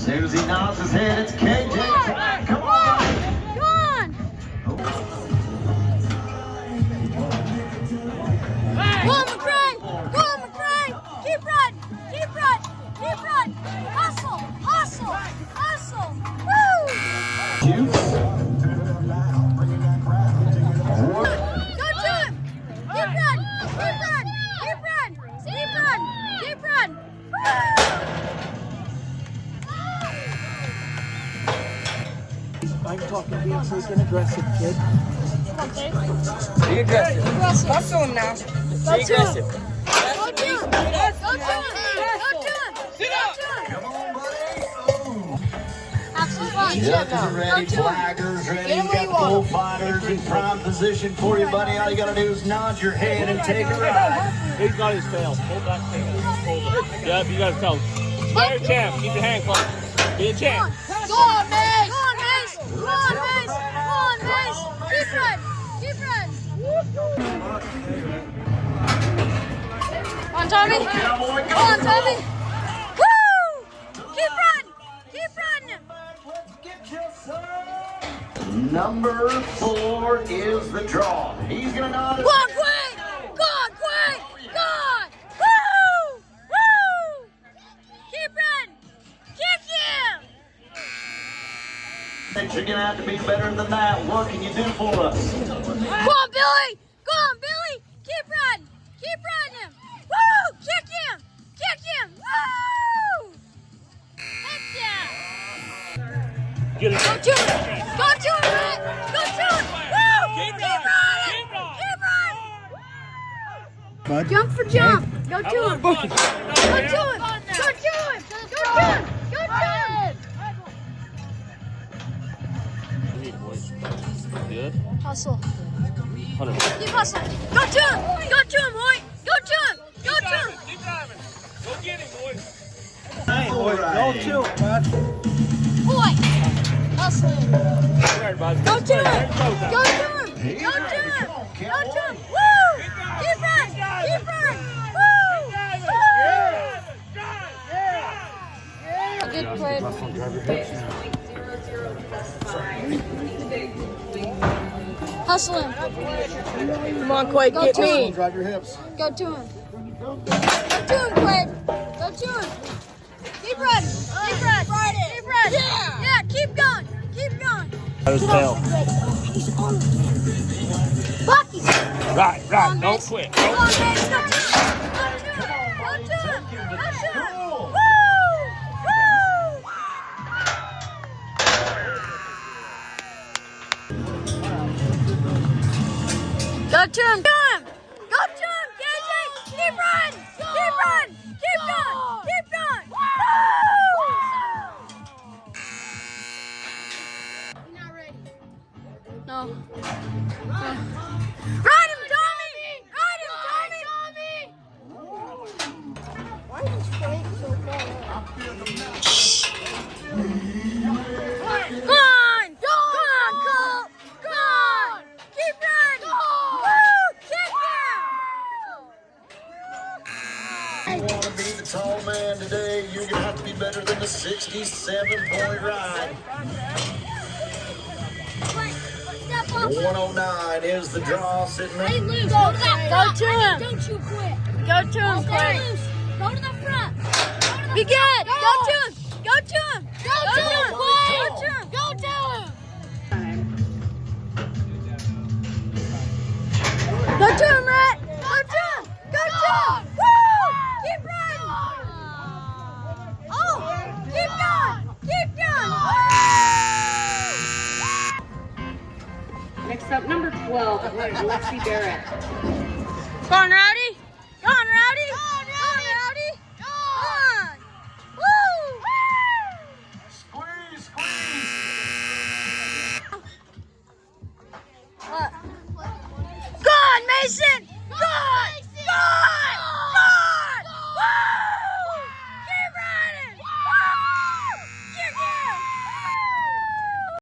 soon as he nods his head, it's KJ. Come on! Come on! Go on, McCray! Go on, McCray! Keep running! Keep running! Keep running! Hustle! Hustle! Hustle! Woo! Go to him! Keep running! Keep running! Keep running! Keep running! Keep running! I'm talking being freaking aggressive, kid. Be aggressive. Hustle him now. Be aggressive. Go to him! Go to him! Go to him! Sit up! Come on, buddy. Have some fun. Judges are ready, flaggers ready, you got the bullfighters in prime position for you, buddy. All you gotta do is nod your head and take a ride. He's got his tail. Hold that tail. Hold it. Yep, you got his tail. Stay a champ. Keep your hand close. Be a champ. Go on, Mace! Go on, Mace! Go on, Mace! Go on, Mace! Keep running! Keep running! Go on, Tommy! Go on, Tommy! Woo! Keep running! Keep running! Number 4 is the draw. He's gonna nod. Go on, Quay! Go on, Quay! Go on! Woo! Woo! Keep running! Kick him! You're gonna have to be better than that. What can you do for us? Go on, Billy! Go on, Billy! Keep running! Keep running! Woo! Kick him! Kick him! Woo! Heck yeah! Get it. Go to him! Go to him, Matt! Go to him! Woo! Keep running! Keep running! Bud. Jump for jump! Go to him! Go to him! Go to him! Go to him! Go to him! Good. Hustle. 100. Keep hustling. Go to him! Go to him, boy! Go to him! Go to him! Keep driving. Go get him, boys. Hey, boys, go to it, bud. Boy! Hustle. All right, bud. Go to him! Go Go to him! Go to him! Go to him! Woo! Keep running! Keep running! Woo! Woo! Good play. Hustle him. Come on, Quay, Go get to me. him. Drive your hips. Go to him. Go to him, Quinn. Go to him. Keep running. Keep running. Keep running. Yeah. Yeah, keep going. Keep going. His tail. Bucky. Right. On, Don't Mace. quit. Go Don't on, quit. Mace. Go to him. Go to him. Go to him. Go to him. Woo! Woo! Go to him. Go to him. Go to him, KJ. Keep running. Keep running. Keep going. Keep going. Woo! You're not ready. No. Ride him, Tommy! Ride him, Tommy! Why is his face so far? Go on! Go on, Cole! Go on! Keep running! Woo! Kick him! You want to be the tall man today, you're gonna have to be better than the 67-point ride. Step up! 109 is the draw sitting Stay there. loose. Go to him. Don't you quit. Go to him, Stay loose. Go to the front. Be good. Go to him. Go to him. Go to him. Go to him. Go to him. Go to him, Rhett. Go to him. Go to him. Woo! Keep running. Oh, keep going. Keep going. Woo! Next up, number 12, Lexi Barrett. Go on, Rowdy. Go on, Rowdy. Go on, Rowdy. Go on. Woo! Squeeze, squeeze. What? Go on, Mason. Go